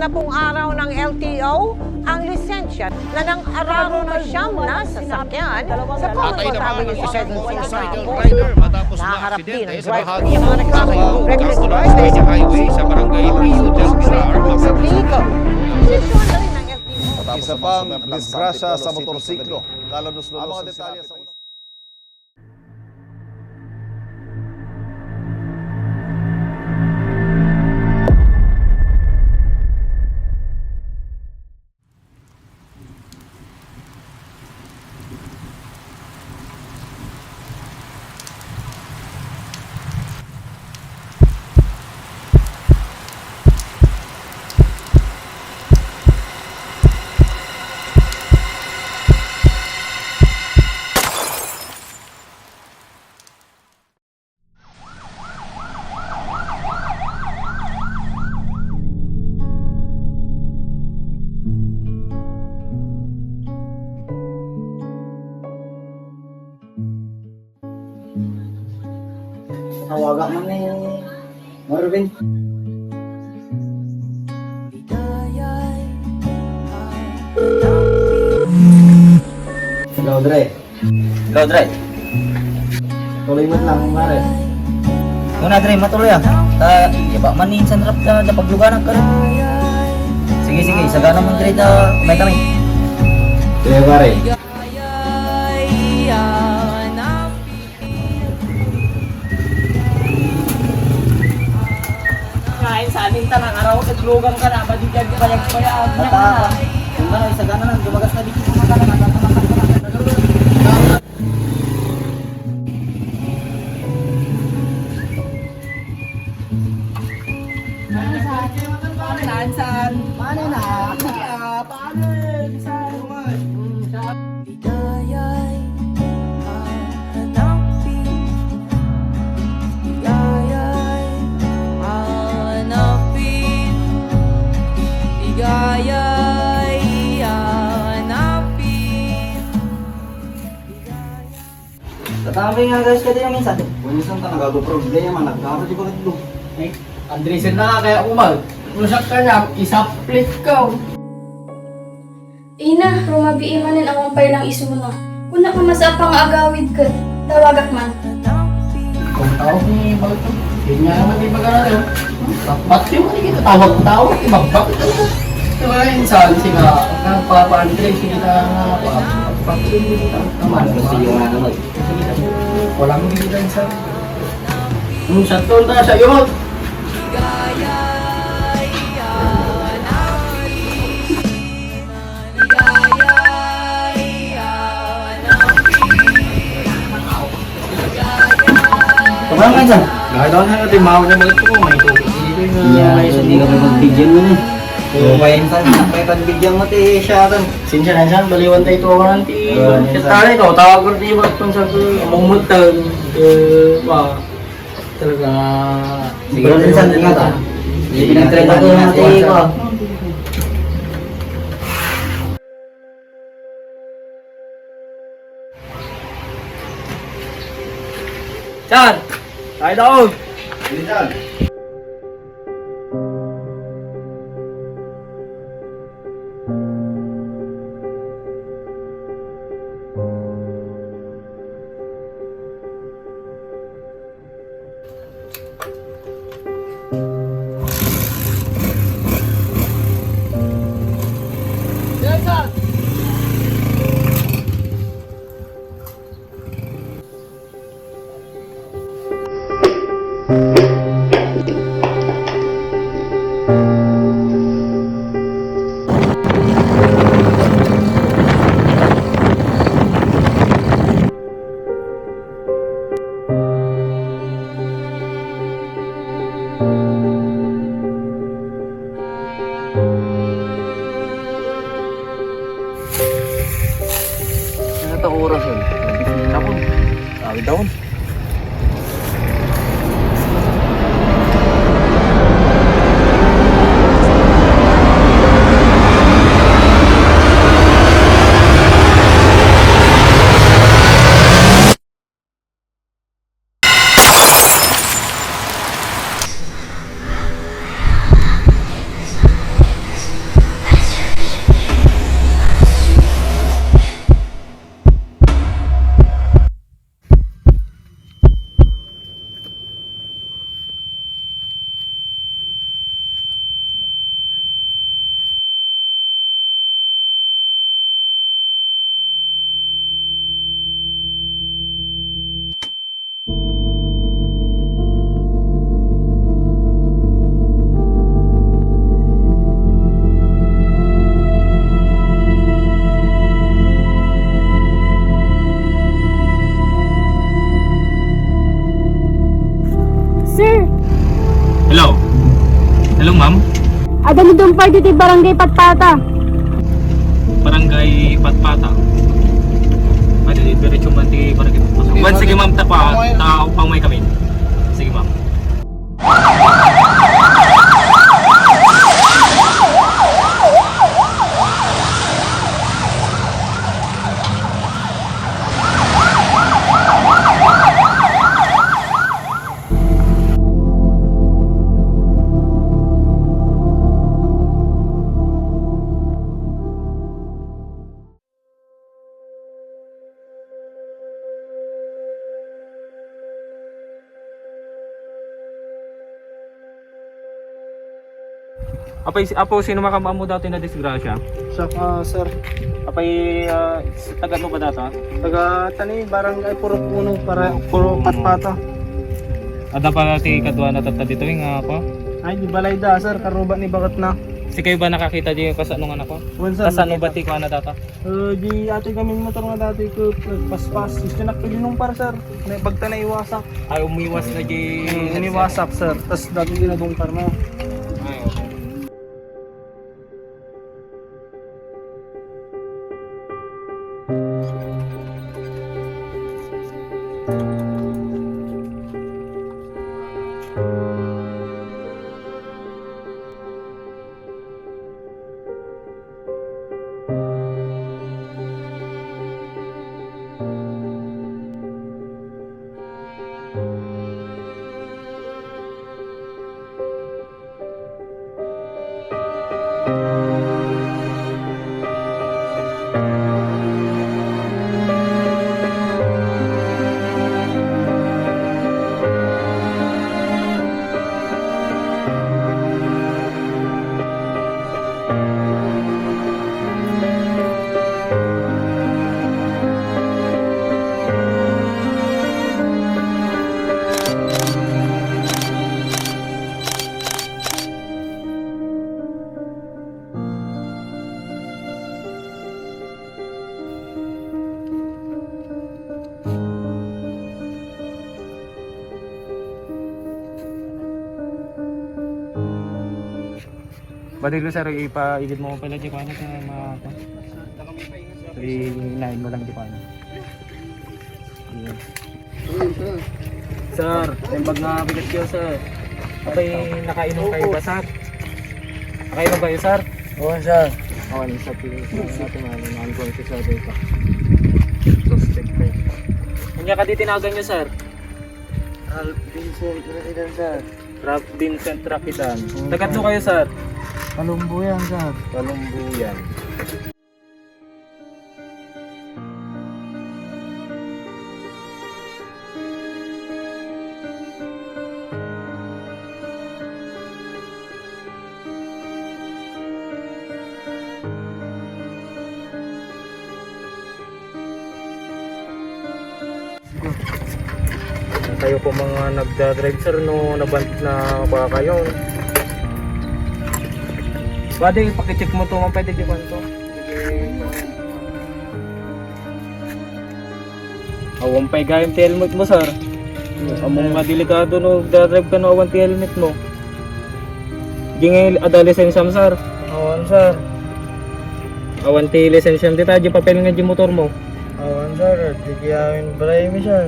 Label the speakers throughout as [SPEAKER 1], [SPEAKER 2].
[SPEAKER 1] na pong araw ng LTO ang lisensya na nang araro na siyam na sasakyan sa
[SPEAKER 2] Patay
[SPEAKER 1] Commonwealth
[SPEAKER 2] naman
[SPEAKER 1] Avenue
[SPEAKER 2] ang
[SPEAKER 1] sa
[SPEAKER 2] isang
[SPEAKER 1] Quezon
[SPEAKER 2] motorcycle
[SPEAKER 1] City.
[SPEAKER 2] rider matapos
[SPEAKER 1] Naharap din
[SPEAKER 2] na-aksidente
[SPEAKER 1] ang
[SPEAKER 2] sa
[SPEAKER 1] driver
[SPEAKER 2] bahagi
[SPEAKER 1] niya
[SPEAKER 2] ng
[SPEAKER 1] mga
[SPEAKER 2] Davao
[SPEAKER 1] reckless
[SPEAKER 2] Castro
[SPEAKER 1] driving
[SPEAKER 2] State Highway sa barangay Rio del Pilar,
[SPEAKER 1] sa
[SPEAKER 2] Macabebe.
[SPEAKER 1] vehicle. Sitwaan na rin ng LTO.
[SPEAKER 3] Isa pang disgrasya sa motorsiklo. Kalanos-lunos ang detalye sa
[SPEAKER 4] Tawagan mo ni Marvin. Hello, Dre.
[SPEAKER 5] Hello, Dre.
[SPEAKER 4] Tuloy mo lang, Mare.
[SPEAKER 5] Muna, Dre, matuloy ah. Iba man ni Insan Rap na pagluganan ka rin. Sige, sagana mo, Dre, may kami.
[SPEAKER 4] Sige, Mare.
[SPEAKER 6] Kain sa amin tanang araw sa lugang ka na badigyan ka bayag bayag
[SPEAKER 5] Tata, kung gano'n, sagana lang, dumagas na dito sa mga kanan.
[SPEAKER 6] Saan? Paano na? Paano?
[SPEAKER 5] Tatambay nga guys, kaya din minsan.
[SPEAKER 4] Minsan ka nagago-problema, nagkakaroon di ko rin doon.
[SPEAKER 6] Andresin na kaya umal. Rusak ka niya, isaplit ka.
[SPEAKER 7] Ina, rumabi imanin ang umpay ng isuna. Kuna ka masapang agawid ka, tawagak man.
[SPEAKER 6] Kung tawag ni Balto, hindi niya naman di mag-alala. Tapat yung hindi kita tawag-tawag, ibabak ka na. Diba, insan, siya nagpapa-Andres, hindi na pag-pag-pag-pag naman.
[SPEAKER 5] Gusto yung ano mo.
[SPEAKER 6] Walang bigla insan. Sa tuon tayo sa iyo.
[SPEAKER 5] Tumama ka Insan.
[SPEAKER 6] Nakita ko na natin, mahal na balik ko, may tubig dito
[SPEAKER 5] Yeah,
[SPEAKER 6] may
[SPEAKER 5] hindi ka magbigyan mo na. So, kaya Insan, may pagbigyan mo ti siya kan.
[SPEAKER 6] Sinsya na insan, baliwan tayo ito ako nanti.
[SPEAKER 5] Insan.
[SPEAKER 6] Siya tayo ito, tawag ko rin yung kung sa mumutag. Talaga.
[SPEAKER 5] Siguro Insan, ingat ah. Hindi pinag-trade ako natin ko.
[SPEAKER 6] Chan! Tayo daw!
[SPEAKER 5] Oras yun. Sabi daw.
[SPEAKER 8] Ada ni dumpay dito barangay Patpata.
[SPEAKER 2] Barangay Patpata. Ano di diretso man ti barangay Patpata. Wan sige ma'am tao pamay kami. Sige ma'am. Apo sino makamamo dati na disgrasya?
[SPEAKER 6] Saka sir,
[SPEAKER 2] Apay taga mo ba data?
[SPEAKER 6] taga tani barangay puro puno para puro Patpata.
[SPEAKER 2] Ada pa ti kadwa na tata dito nga ako.
[SPEAKER 6] Ay di balay da sir, karuba ni bagat na.
[SPEAKER 2] Si kayo ba nakakita di kasanong anak ko?
[SPEAKER 6] Wan sir,
[SPEAKER 2] Kasano ba ti ko na data?
[SPEAKER 6] di ate kami motor nga dati ko paspas. Gusto na pilinong para sir. May pagta na iwasak.
[SPEAKER 2] Ay umiwas na di
[SPEAKER 6] Iniwasak sir, tas dati ginadungkar na.
[SPEAKER 2] Ay, okay. Badilo sir, ipaigid mo pala di ko ano sa mga ako. I-line mo lang di ko ano. Sir, tembag na bigat kayo sir. Abay, nakainom kayo ba sir? Nakainom ba kayo sir?
[SPEAKER 6] Oo sir.
[SPEAKER 2] Oo, sa natin ano, unconscious sa dito. Suspect kayo. Kanya ka di tinawagan nyo sir?
[SPEAKER 6] Vincent Rakidan sir.
[SPEAKER 2] Vincent Rakidan. Tagatlo kayo sir?
[SPEAKER 6] Kalumbuyan sir.
[SPEAKER 2] Kalumbuyan. Kayo po mga nagda-drive sir no, nabant na ba kayo? Pwede, pakicheck mo to, pwede di ba ito? Awang pa'y gayang helmet mo sir. Among nga delikado no, nagda-drive ka no, awang helmet mo. Di nga adolescence sir.
[SPEAKER 6] Awan sir.
[SPEAKER 2] Awan ti lisensya ti tayo, papel nga di motor mo.
[SPEAKER 6] Awan sir. Di kaya balay mi sir.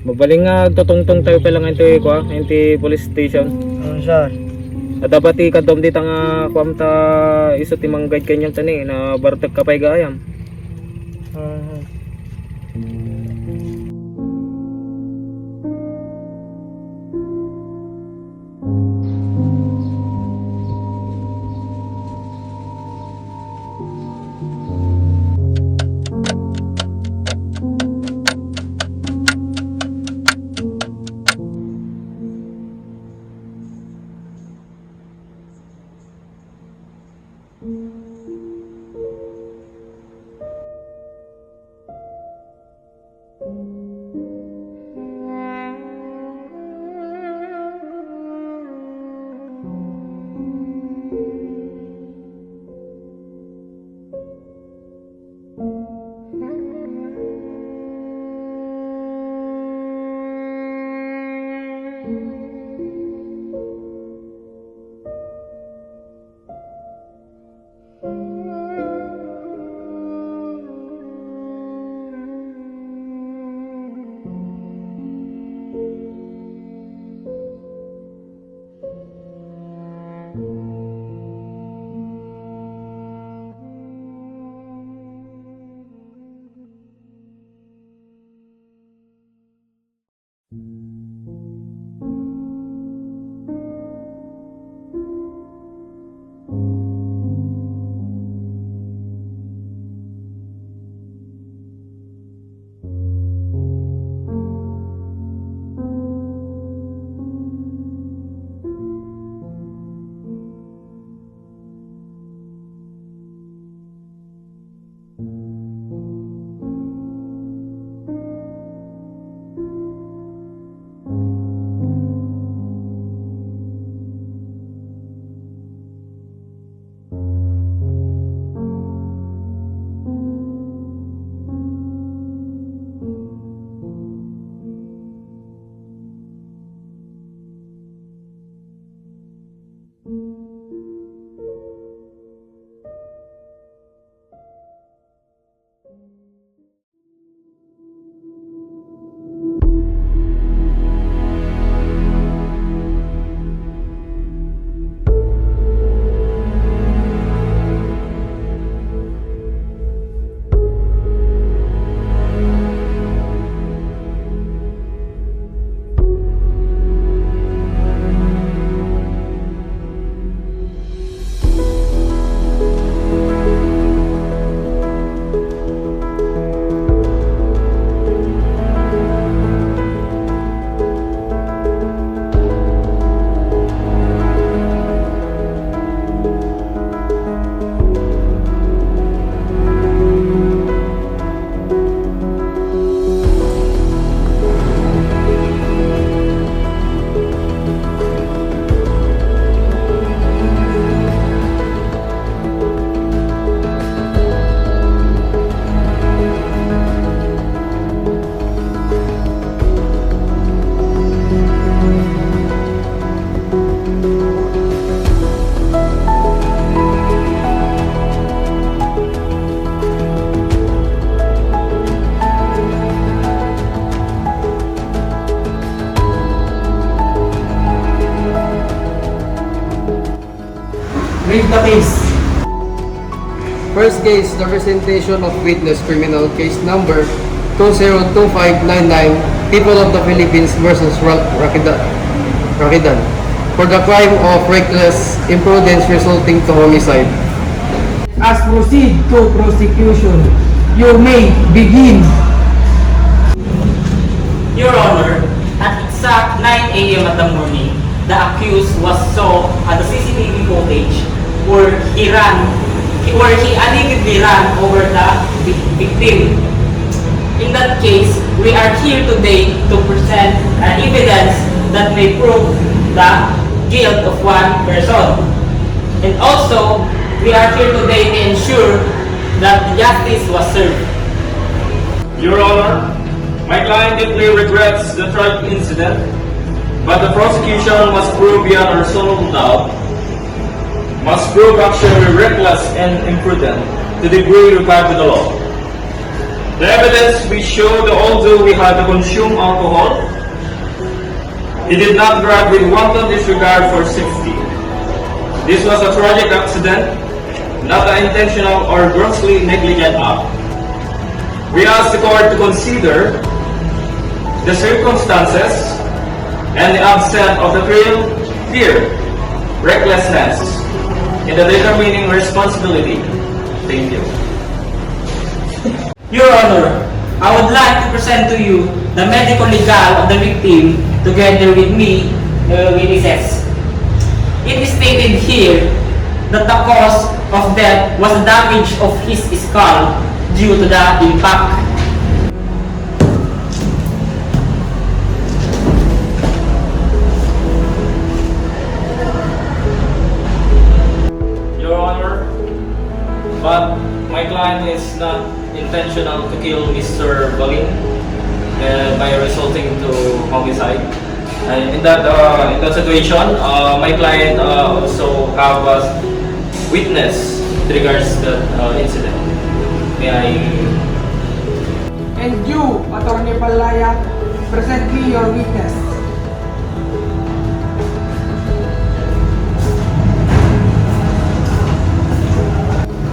[SPEAKER 2] Mabaling nga tutungtong tayo pa lang ito ito police station.
[SPEAKER 6] Awan sir.
[SPEAKER 2] At dapat ikadom dito nga kuam ta iso ti manggad kanyang tani na bartag kapay gayam.
[SPEAKER 6] Brief the case. First case, the presentation of witness criminal case number 202599, People of the Philippines versus Ralph Rakidan, for the crime of reckless imprudence resulting to homicide.
[SPEAKER 9] As proceed to prosecution, you may begin.
[SPEAKER 2] Your Honor, at exact 9 a.m. at the morning, the accused was saw at the CCTV footage where he allegedly ran over the victim. In that case, we are here today to present evidence that may prove the guilt of one person. And also, we are here today to ensure that justice was served.
[SPEAKER 10] Your Honor, my client deeply regrets the tragic incident, but the prosecution must prove beyond a reasonable doubt, must prove actually reckless and imprudent to the degree required by the law. The evidence we show that although we had to consume alcohol, he did not drive with wanton disregard for safety. This was a tragic accident, not an intentional or grossly negligent act. We ask the court to consider the circumstances and the absence of the fear, recklessness, in the determining responsibility. Thank you.
[SPEAKER 2] Your Honor, I would like to present to you the medical legal of the victim together with me, the witnesses. It is stated here that the cause of death was the damage of his skull due to the impact.
[SPEAKER 10] Your Honor, but my client is not intentional to kill Mr. Balin by resulting to homicide. And in that situation, my client also have a witness with regards to the incident. May I?
[SPEAKER 9] And you, Attorney Palaya, present me your witness.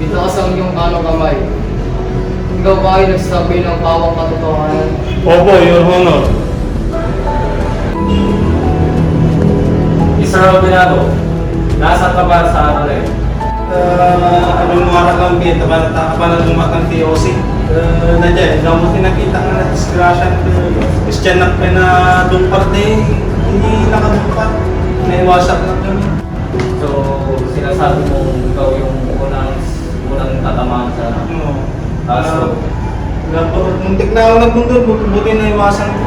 [SPEAKER 6] Itaas ang iyong kanang kamay. Ikaw ba ay nagsabi ng pawang katotohanan?
[SPEAKER 10] Opo, Your Honor. Mr. Albinado, nasa ka ba sa ano rin?
[SPEAKER 4] Abang mga nakambit, abang lumakang TOC. Nandiyan, daw mo tinakita nga na disgrasya Christian na pinadumpar hindi nakadumpat. Naiwasak na kami.
[SPEAKER 10] So, sinasabi mo ikaw yung unang tatamaan sa kaso.
[SPEAKER 4] Muntik na ako nagbundod, buti na iwasan ko.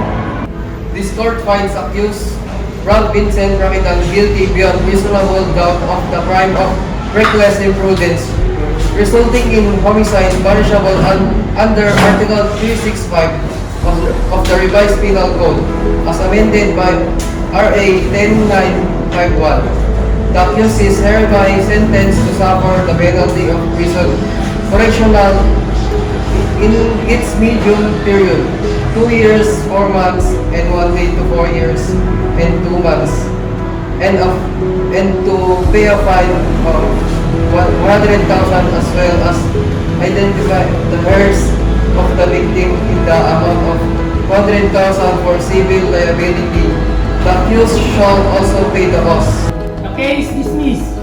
[SPEAKER 6] This court finds accused Ralph Vincent Rakidan guilty beyond reasonable doubt of the crime of reckless imprudence resulting in homicide punishable under Article 365 of the Revised Penal Code as amended by RA 10951. The accused is hereby sentenced to suffer the penalty of prison correctional in its medium period, 2 years, 4 months, and 1 day to 4 years and 2 months, and to pay a fine of 100,000 as well as identify the heirs of the victim in the amount of 100,000 for civil liability. The accused shall also pay the cost.
[SPEAKER 9] The case dismissed.